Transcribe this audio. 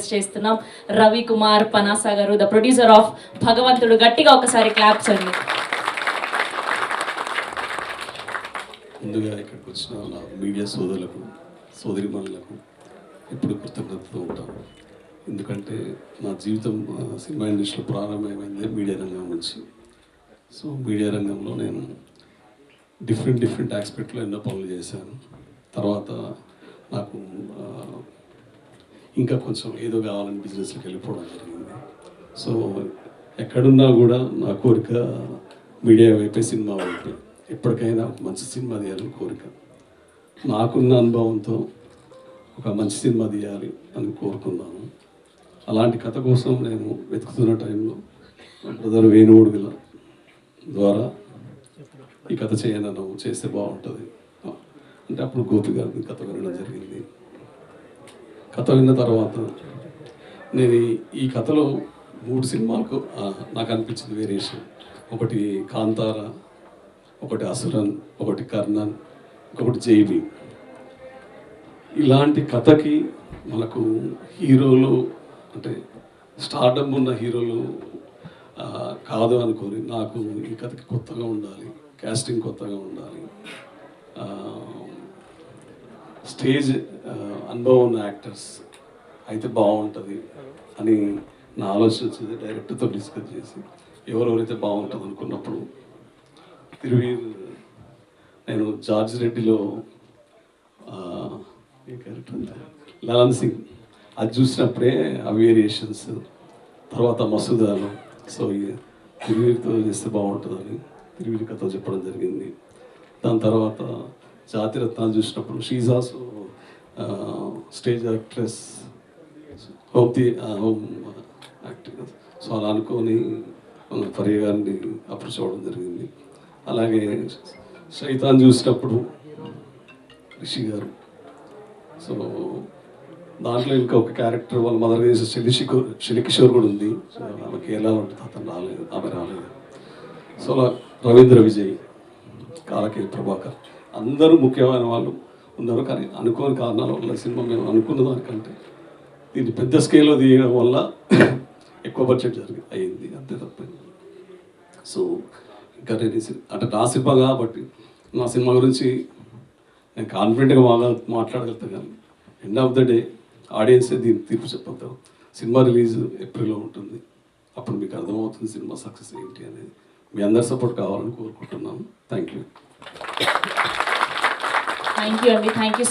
చేస్తున్నాం. రవి కుమార్ పనాసా గారు, the producer of భగవంతుడు. గట్టిగా ఒకసారి క్లాప్స్ అండి. ముందుగా ఇక్కడికి వచ్చిన నా మీడియా సోదరులకు సోదరిమణులకు ఇప్పుడు కృతజ్ఞతతో ఉంటాను. ఎందుకంటే నా జీవితం సినిమా ఇండస్ట్రీలో ప్రారంభమైంది మీడియా రంగం నుంచి. సో మీడియా రంగంలో నేను డిఫరెంట్ ఆస్పెక్ట్లో ఎన్నో పనులు చేశాను. తర్వాత నాకు ఇంకా కొంచెం ఏదో కావాలని బిజినెస్లోకి వెళ్ళిపోవడం జరిగింది. సో ఎక్కడున్నా కూడా నా కోరిక మీడియా వైపే, సినిమా వైపే. ఎప్పటికైనా మంచి సినిమా తీయాలని కోరిక. నాకున్న అనుభవంతో ఒక మంచి సినిమా తీయాలి అని కోరుకున్నాను. అలాంటి కథ కోసం నేను వెతుకుతున్న టైంలో బ్రదర్ వేణువుడుగుల ద్వారా ఈ కథ చేయను చేస్తే బాగుంటుంది అంటే అప్పుడు గోపి గారికి కథ వినడం జరిగింది. కథ విన్న తర్వాత నేను ఈ కథలో 3 సినిమాలకు నాకు అనిపించింది వేరియేషన్. ఒకటి కాంతార, ఒకటి అసురన్, ఒకటి కర్ణన్, ఇంకొకటి జైబీ. ఇలాంటి కథకి మనకు హీరోలు అంటే స్టార్డమ్ ఉన్న హీరోలు కాదు అనుకోని నాకు ఈ కథకి కొత్తగా ఉండాలి, కాస్టింగ్ కొత్తగా ఉండాలి, స్టేజ్ అనుభవం ఉన్న యాక్టర్స్ అయితే బాగుంటుంది అని నా ఆలోచన వచ్చింది. డైరెక్టర్తో డిస్కస్ చేసి ఎవరెవరైతే బాగుంటుంది అనుకున్నప్పుడు నేను జార్జ్ రెడ్డిలో ఏ క్యారెక్టర్ లలన్ సింగ్ అది చూసినప్పుడే ఆ వేరియేషన్స్, తర్వాత మసూదాలో సో తిరువీరితో చేస్తే బాగుంటుందని తిరువీరి కథ చెప్పడం జరిగింది. దాని తర్వాత జాతిరత్నాలు చూసినప్పుడు she's also stage actress, home acting. So అలా అనుకొని ఫరియా గారిని అప్రోచ్ అవ్వడం జరిగింది. అలాగే శైతాన్ చూసినప్పుడు రిషి గారు. సో దాంట్లో ఇంకా ఒక క్యారెక్టర్ వాళ్ళ మదర్ చేసే శనికిషోర్ కూడా ఉంది. సో ఆమె కేరళలో ఉంటుంది, అతను రాలేదు, ఆమె రాలేదు. సో అలా రవీంద్ర విజయ్, కాలకేయ ప్రభాకర్ అందరూ ముఖ్యమైన వాళ్ళు ఉన్నారు. కానీ అనుకోని కారణాల వల్ల సినిమా మేము అనుకున్న దానికంటే దీన్ని పెద్ద స్కేల్లో తీయడం వల్ల ఎక్కువ బడ్జెట్ అయింది, అంతే తప్పైంది. సో ఇంకా నేను అంటే నా సినిమా కాబట్టి నా సినిమా గురించి నేను కాన్ఫిడెంట్గా మాట్లాడగలుగుతాను. కానీ ఎండ్ ఆఫ్ ద డే ఆడియన్సే దీన్ని తీర్పు చెప్పగలుగుతారు. సినిమా రిలీజ్ ఏప్రిల్లో ఉంటుంది. అప్పుడు మీకు అర్థమవుతుంది సినిమా సక్సెస్ ఏంటి అనేది. మీ అందరి సపోర్ట్ కావాలని కోరుకుంటున్నాను. థ్యాంక్ యూ అండి. Thank you.